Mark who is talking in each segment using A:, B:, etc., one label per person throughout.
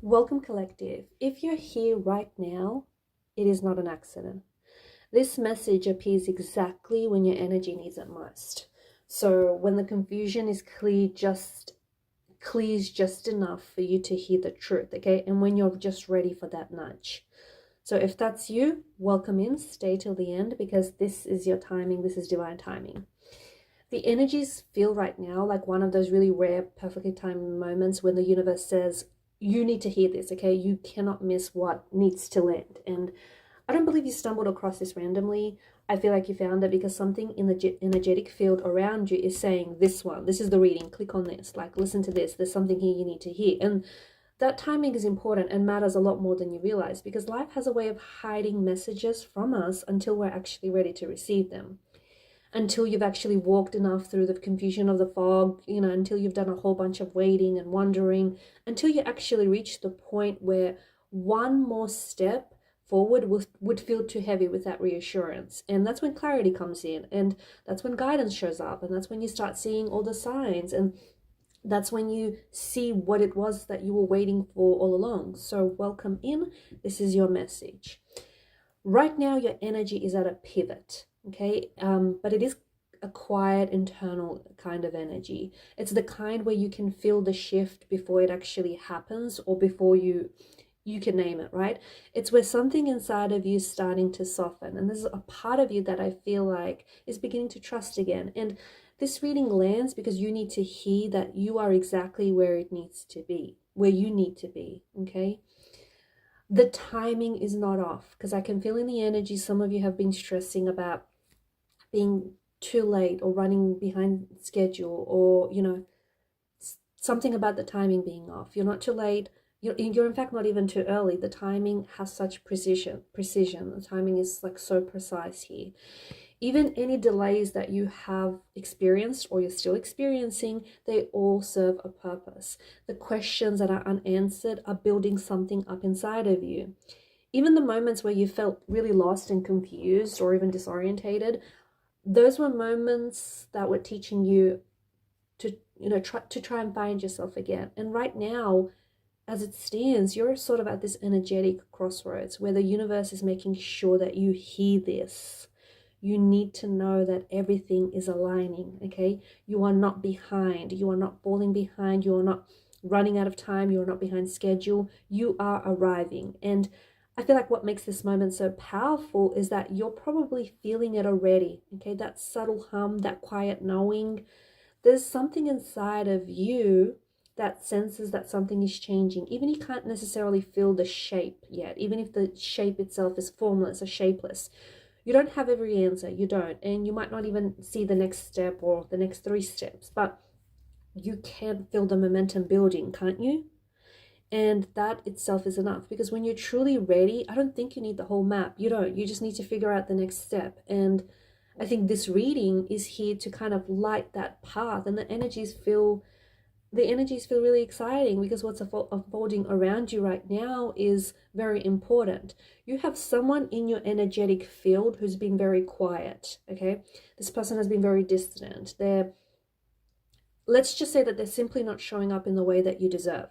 A: Welcome, collective. If you're here right now, it is not an accident. This message appears exactly when your energy needs it most. So when the confusion is clears just enough for you to hear the truth, okay? And when you're just ready for that nudge. So if that's you, welcome in, stay till the end because this is your timing, this is divine timing. The energies feel right now like one of those really rare, perfectly timed moments when the universe says, you need to hear this, okay? You cannot miss what needs to land. And I don't believe you stumbled across this randomly. I feel like you found it because something in the energetic field around you is saying, this is the reading, click on this, like listen to this, there's something here you need to hear. And that timing is important and matters a lot more than you realize because life has a way of hiding messages from us until we're actually ready to receive them, until you've actually walked enough through the confusion of the fog, until you've done a whole bunch of waiting and wondering, until you actually reach the point where one more step forward would feel too heavy with that reassurance. And that's when clarity comes in, and that's when guidance shows up, and that's when you start seeing all the signs, and that's when you see what it was that you were waiting for all along. So welcome in. This is your message. Right now, your energy is at a pivot, okay? But it is a quiet, internal kind of energy. It's the kind where you can feel the shift before it actually happens or before you can name it, right? It's where something inside of you is starting to soften. And this is a part of you that I feel like is beginning to trust again. And this reading lands because you need to hear that you are exactly where it needs to be, where you need to be, okay? The timing is not off because I can feel in the energy some of you have been stressing about being too late or running behind schedule, or something about the timing being off. You're not too late. You're in fact not even too early. The timing has such precision. The timing is like so precise here. Even any delays that you have experienced or you're still experiencing, they all serve a purpose. The questions that are unanswered are building something up inside of you. Even the moments where you felt really lost and confused or even disorientated, those were moments that were teaching you to try and find yourself again. And right now, as it stands, you're sort of at this energetic crossroads where the universe is making sure that you hear this. You need to know that everything is aligning, okay? You are not behind. You are not falling behind. You are not running out of time. You are not behind schedule. You are arriving. And I feel like what makes this moment so powerful is that you're probably feeling it already, okay? That subtle hum, that quiet knowing. There's something inside of you that senses that something is changing. Even you can't necessarily feel the shape yet, even if the shape itself is formless or shapeless. You don't have every answer, you don't. And you might not even see the next step or the next 3 steps, but you can feel the momentum building, can't you? And that itself is enough, because when you're truly ready, I don't think you need the whole map. You don't. You just need to figure out the next step. And I think this reading is here to kind of light that path, and the energies feel really exciting because what's unfolding around you right now is very important. You have someone in your energetic field who's been very quiet, okay? This person has been very distant. Let's just say that they're simply not showing up in the way that you deserve.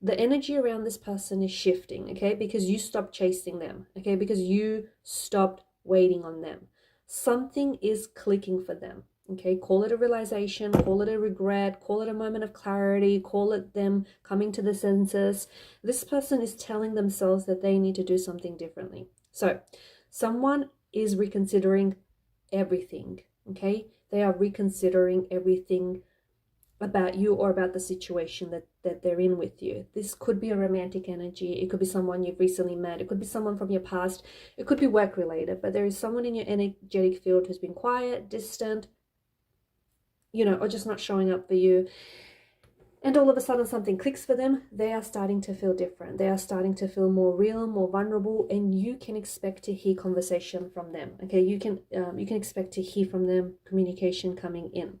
A: The energy around this person is shifting, okay? Because you stopped chasing them, okay? Because you stopped waiting on them. Something is clicking for them. Okay, call it a realization, call it a regret, call it a moment of clarity, call it them coming to the senses. This person is telling themselves that they need to do something differently. So someone is reconsidering everything, okay? They are reconsidering everything about you or about the situation that they're in with you. This could be a romantic energy. It could be someone you've recently met. It could be someone from your past. It could be work related, but there is someone in your energetic field who's been quiet, distant, or just not showing up for you. And all of a sudden something clicks for them. They are starting to feel different. They are starting to feel more real, more vulnerable, and you can expect to hear conversation from them. Okay, you can expect to hear from them, communication coming in.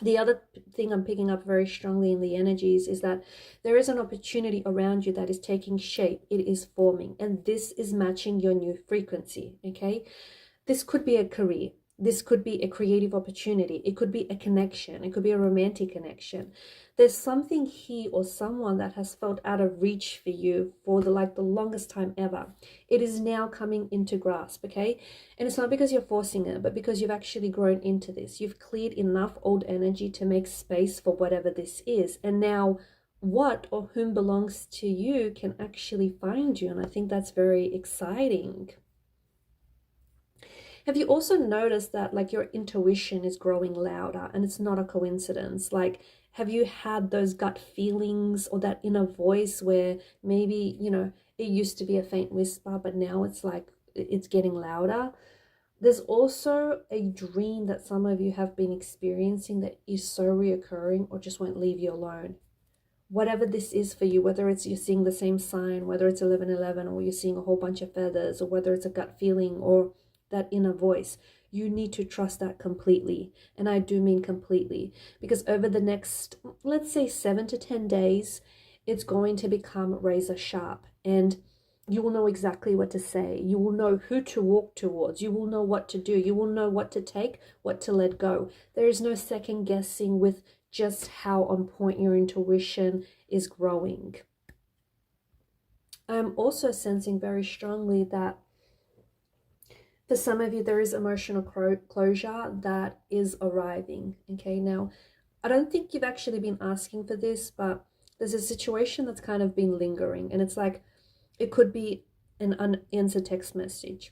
A: The other thing I'm picking up very strongly in the energies is that there is an opportunity around you that is taking shape. It is forming, and this is matching your new frequency, okay? This could be a career. this could be a creative opportunity. It could be a connection. It could be a romantic connection. There's something here or someone that has felt out of reach for you for the longest time ever. It is now coming into grasp, okay? And it's not because you're forcing it, but because you've actually grown into this. You've cleared enough old energy to make space for whatever this is. And now what or whom belongs to you can actually find you. And I think that's very exciting. Have you also noticed that like your intuition is growing louder, and it's not a coincidence? Like, have you had those gut feelings or that inner voice where maybe, you know, it used to be a faint whisper, but now it's like it's getting louder? There's also a dream that some of you have been experiencing that is so reoccurring or just won't leave you alone. Whatever this is for you, whether it's you're seeing the same sign, whether it's 1111, or you're seeing a whole bunch of feathers, or whether it's a gut feeling or that inner voice, you need to trust that completely. And I do mean completely, because over the next, let's say 7 to 10 days, it's going to become razor sharp, and you will know exactly what to say. You will know who to walk towards. You will know what to do. You will know what to take, what to let go. There is no second guessing with just how on point your intuition is growing. I'm also sensing very strongly that for some of you, there is emotional closure that is arriving. Okay, now, I don't think you've actually been asking for this, but there's a situation that's kind of been lingering. And it's like, it could be an unanswered text message.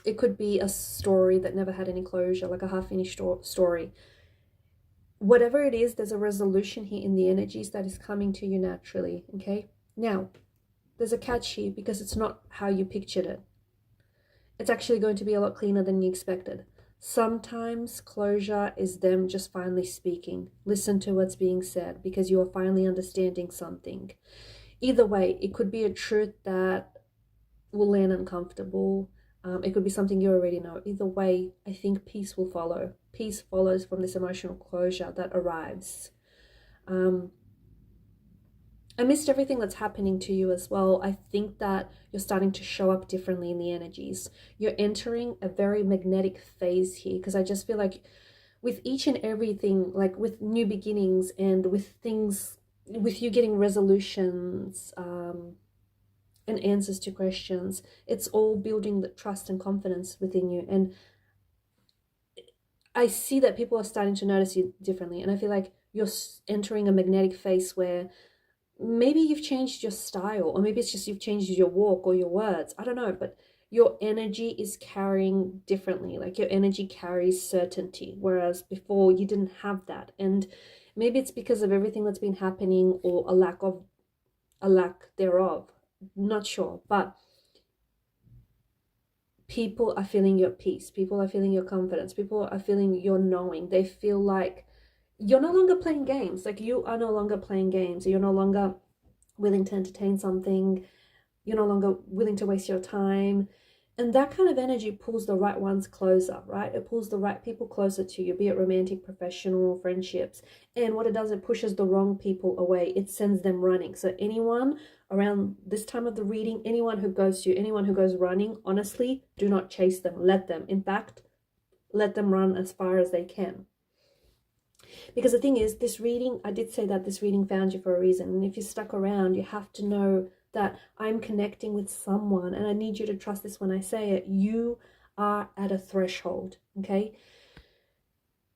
A: It could be a story that never had any closure, like a half-finished story. Whatever it is, there's a resolution here in the energies that is coming to you naturally. Okay, now, there's a catch here because it's not how you pictured it. It's actually going to be a lot cleaner than you expected. Sometimes closure is them just finally speaking. Listen to what's being said because you are finally understanding something. Either way, it could be a truth that will land uncomfortable. It could be something you already know. Either way, I think peace will follow. Peace follows from this emotional closure that arrives. Amidst everything that's happening to you as well, I think that you're starting to show up differently in the energies. You're entering a very magnetic phase here, because I just feel like with each and everything, like with new beginnings and with things, with you getting resolutions and answers to questions, it's all building the trust and confidence within you. And I see that people are starting to notice you differently. And I feel like you're entering a magnetic phase where maybe you've changed your style, or maybe it's just you've changed your walk or your words. I don't know, but your energy is carrying differently. Like your energy carries certainty, whereas before you didn't have that. And maybe it's because of everything that's been happening, or a lack thereof. Not sure, but people are feeling your peace. People are feeling your confidence. People are feeling your knowing. They feel like you're no longer playing games. Like you are no longer playing games. You're no longer willing to entertain something. You're no longer willing to waste your time. And that kind of energy pulls the right ones closer, right? It pulls the right people closer to you, be it romantic, professional, friendships. And what it does, it pushes the wrong people away. It sends them running. So anyone around this time of the reading, anyone who goes running, honestly, do not chase them. Let them. In fact, let them run as far as they can. Because the thing is, this reading, I did say that this reading found you for a reason. And if you're stuck around, you have to know that I'm connecting with someone, and I need you to trust this when I say it. You are at a threshold, okay?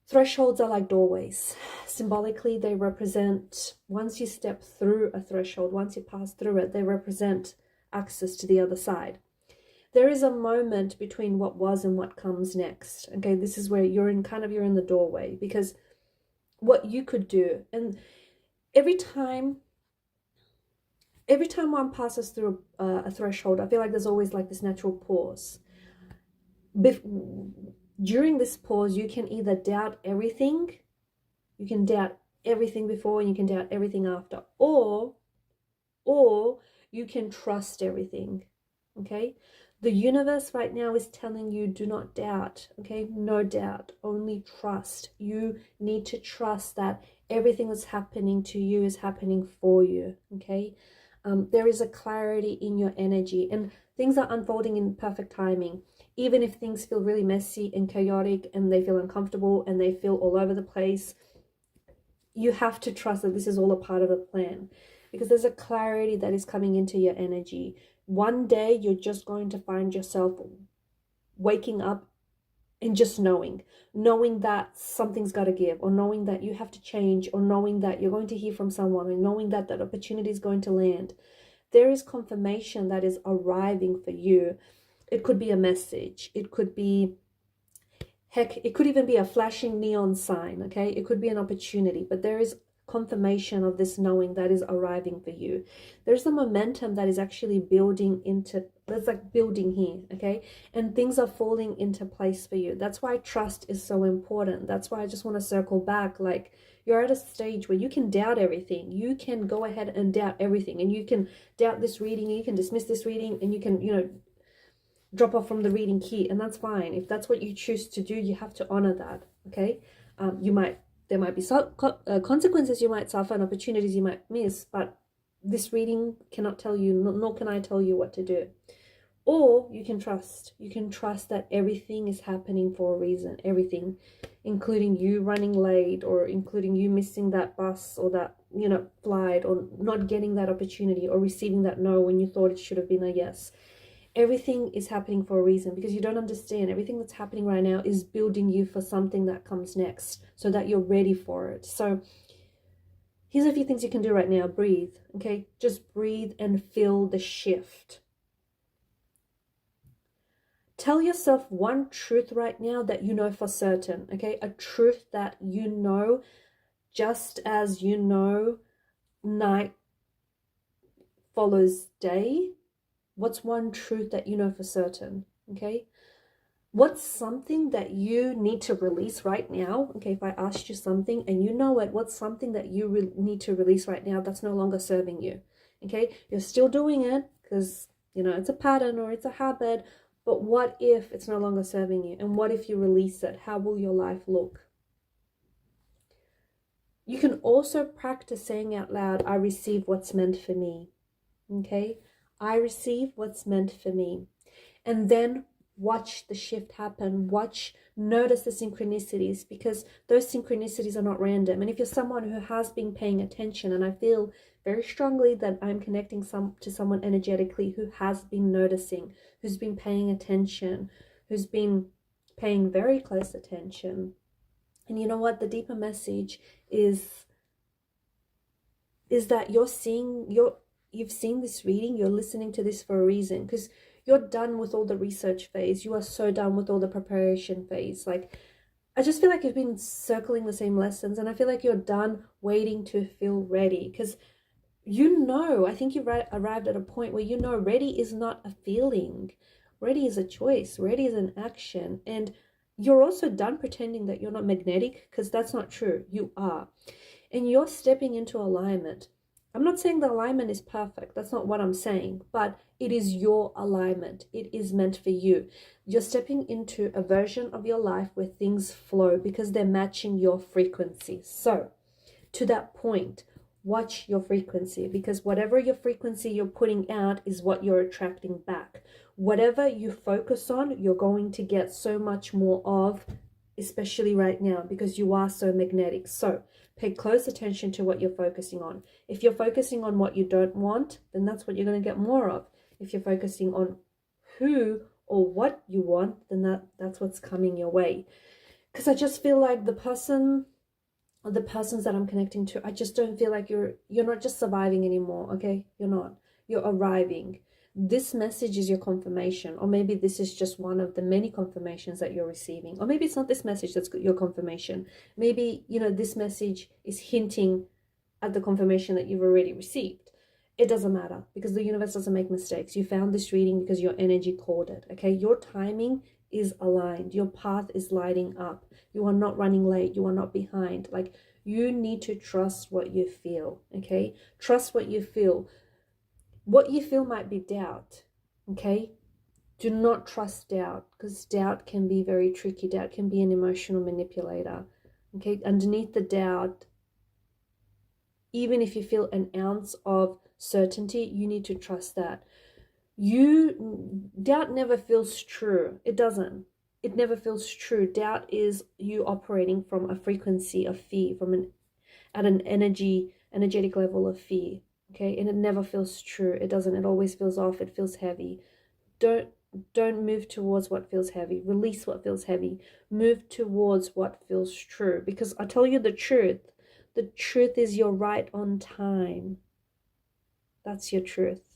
A: Thresholds are like doorways. Symbolically, they represent, once you step through a threshold, once you pass through it, they represent access to the other side. There is a moment between what was and what comes next, okay? This is where you're in the doorway, because what you could do, and every time one passes through a threshold, I feel like there's always like this natural pause. During this pause, you can either doubt everything, you can doubt everything before, and you can doubt everything after, or you can trust everything, okay? The universe right now is telling you, do not doubt, okay? No doubt, only trust. You need to trust that everything that's happening to you is happening for you, okay? There is a clarity in your energy, and things are unfolding in perfect timing. even if things feel really messy and chaotic and they feel uncomfortable and they feel all over the place, you have to trust that this is all a part of the plan, because there's a clarity that is coming into your energy. One day you're just going to find yourself waking up and just knowing that something's got to give, or knowing that you have to change, or knowing that you're going to hear from someone, or knowing that that opportunity is going to land. There is confirmation that is arriving for you. It could be a message. It could be, heck, it could even be a flashing neon sign, okay? It could be an opportunity, but there is confirmation of this knowing that is arriving for you. There's a momentum that is actually building into, there's like building here, okay? And things are falling into place for you. That's why trust is so important. That's why I just want to circle back. Like, you're at a stage where you can doubt everything. You can go ahead and doubt everything, and you can doubt this reading, and you can dismiss this reading, and you can, you know, drop off from the reading key, and that's fine. If that's what you choose to do, you have to honor that, okay? There might be consequences you might suffer and opportunities you might miss, but this reading cannot tell you, nor can I tell you what to do. Or you can trust that everything is happening for a reason, everything, including you running late, or including you missing that bus, or that, you know, flight, or not getting that opportunity, or receiving that no when you thought it should have been a yes. Everything is happening for a reason, because you don't understand. Everything that's happening right now is building you for something that comes next, so that you're ready for it. So here's a few things you can do right now. Breathe, okay? Just breathe and feel the shift. Tell yourself one truth right now that you know for certain, okay? A truth that you know, just as you know night follows day. What's one truth that you know for certain, okay? What's something that you need to release right now? Okay, if I asked you something and you know it, what's something that you need to release right now that's no longer serving you, okay? You're still doing it because, you know, it's a pattern or it's a habit, but what if it's no longer serving you? And what if you release it? How will your life look? You can also practice saying out loud, I receive what's meant for me, okay? I receive what's meant for me. And then watch the shift happen. Notice the synchronicities, because those synchronicities are not random. And if you're someone who has been paying attention, and I feel very strongly that I'm connecting to someone energetically who has been noticing, who's been paying attention, who's been paying very close attention. And you know what? The deeper message is that you've seen this reading, you're listening to this for a reason, because you're done with all the research phase. You are so done with all the preparation phase. Like, I just feel like you've been circling the same lessons, and I feel like you're done waiting to feel ready, because I think you've arrived at a point where you know ready is not a feeling. Ready is a choice. Ready is an action. And you're also done pretending that you're not magnetic, because that's not true. You are. And you're stepping into alignment. I'm not saying the alignment is perfect. That's not what I'm saying. But it is your alignment. It is meant for you. You're stepping into a version of your life where things flow because they're matching your frequency. So, to that point, watch your frequency, because whatever your frequency you're putting out is what you're attracting back. Whatever you focus on, you're going to get so much more of, especially right now, because you are so magnetic. So pay close attention to what you're focusing on. If you're focusing on what you don't want, then that's what you're going to get more of. If you're focusing on who or what you want, then that's what's coming your way. Because I just feel like the persons that I'm connecting to, I just don't feel like you're not just surviving anymore, okay? You're not. You're arriving. This message is your confirmation, or maybe this is just one of the many confirmations that you're receiving, or maybe it's not this message that's your confirmation. Maybe, this message is hinting at the confirmation that you've already received. It doesn't matter, because the universe doesn't make mistakes. You found this reading because your energy called it, okay? Your timing is aligned. Your path is lighting up. You are not running late. You are not behind. Like, you need to trust what you feel, okay? Trust what you feel. What you feel might be doubt, okay? Do not trust doubt, because doubt can be very tricky. Doubt can be an emotional manipulator, okay? Underneath the doubt, even if you feel an ounce of certainty, you need to trust that. Doubt never feels true. It doesn't. It never feels true. Doubt is you operating from a frequency of fear, at an energetic level of fear. Okay, and it never feels true. It doesn't. It always feels off. It feels heavy. Don't don't move towards what feels heavy. Release what feels heavy. Move towards what feels true. Because I tell you the truth. The truth is you're right on time. That's your truth.